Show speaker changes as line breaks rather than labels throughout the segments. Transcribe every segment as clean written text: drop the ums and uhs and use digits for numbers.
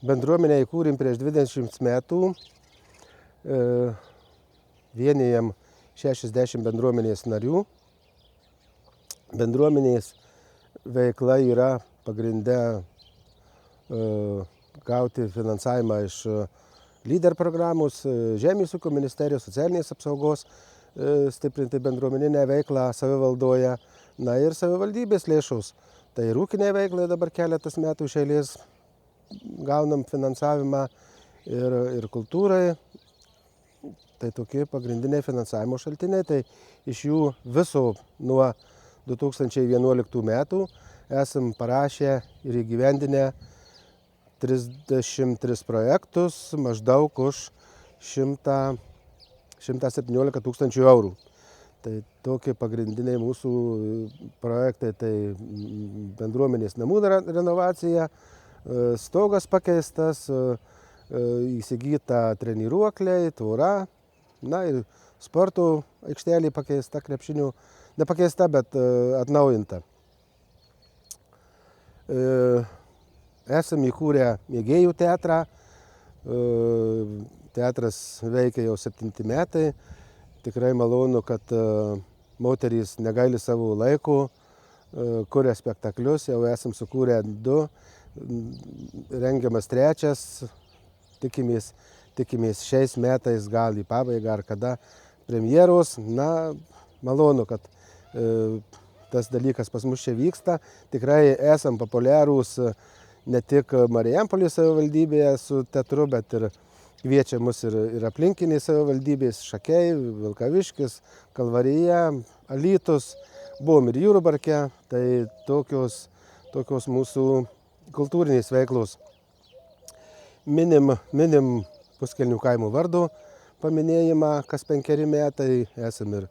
Bendruomenę įkūrėm prieš 20 metų, vienijam 60 bendruomenės narių. Bendruomenės veikla yra pagrinde gauti finansavimą iš lyder programos, Žemės ūkio ministerijos, socialinės apsaugos, stiprinti bendruomeninę veiklą savivaldoje, na ir savivaldybės lėšos. Tai ir ūkiniai veiklai dabar keletas metų iš eilės gaunam finansavimą ir kultūrai. Tai tokie pagrindiniai finansavimo šaltiniai. Tai iš jų viso nuo 2011 metų esam parašę ir įgyvendinę 33 projektus maždaug už 117 tūkstančių eurų. Tai tokie pagrindiniai mūsų projektai, tai bendruomenės namų renovacija, stogas pakeistas, įsigyta treniruokliai, tvora, na ir sporto aikštelė pakeista, krepšinių, nepakeista, bet atnaujinta. Esam įkūrę mėgėjų teatrą, teatras veikia jau 7 metai. Tikrai malonu, kad moterys negaili savo laiko, kuria spektaklius, jau esam sukūrę 2, rengiamas 3, tikimės šiais metais gal į pabaigą ar kada premjeros. Na, malonu, kad tas dalykas pas mus čia vyksta. Tikrai esam populiarūs ne tik Marijampolės savivaldybėje su teatru, bet ir kviečia mus ir aplinkiniai savivaldybės, Šakiai, Vilkaviškis, Kalvarija, Alytus, buvom ir Jurbarke, tai tokios mūsų kultūrinės veiklos. Minim Puskelnių kaimo vardo paminėjimą, kas 5 metai, esam ir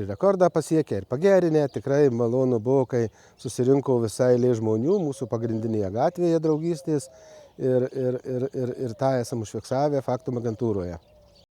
rekordą pasiekę, ir pagerinę. Tikrai malonu buvo, kai susirinko visai eilė žmonių mūsų pagrindinėje gatvėje draugystės ir tą esam užfiksavę faktų agentūroje.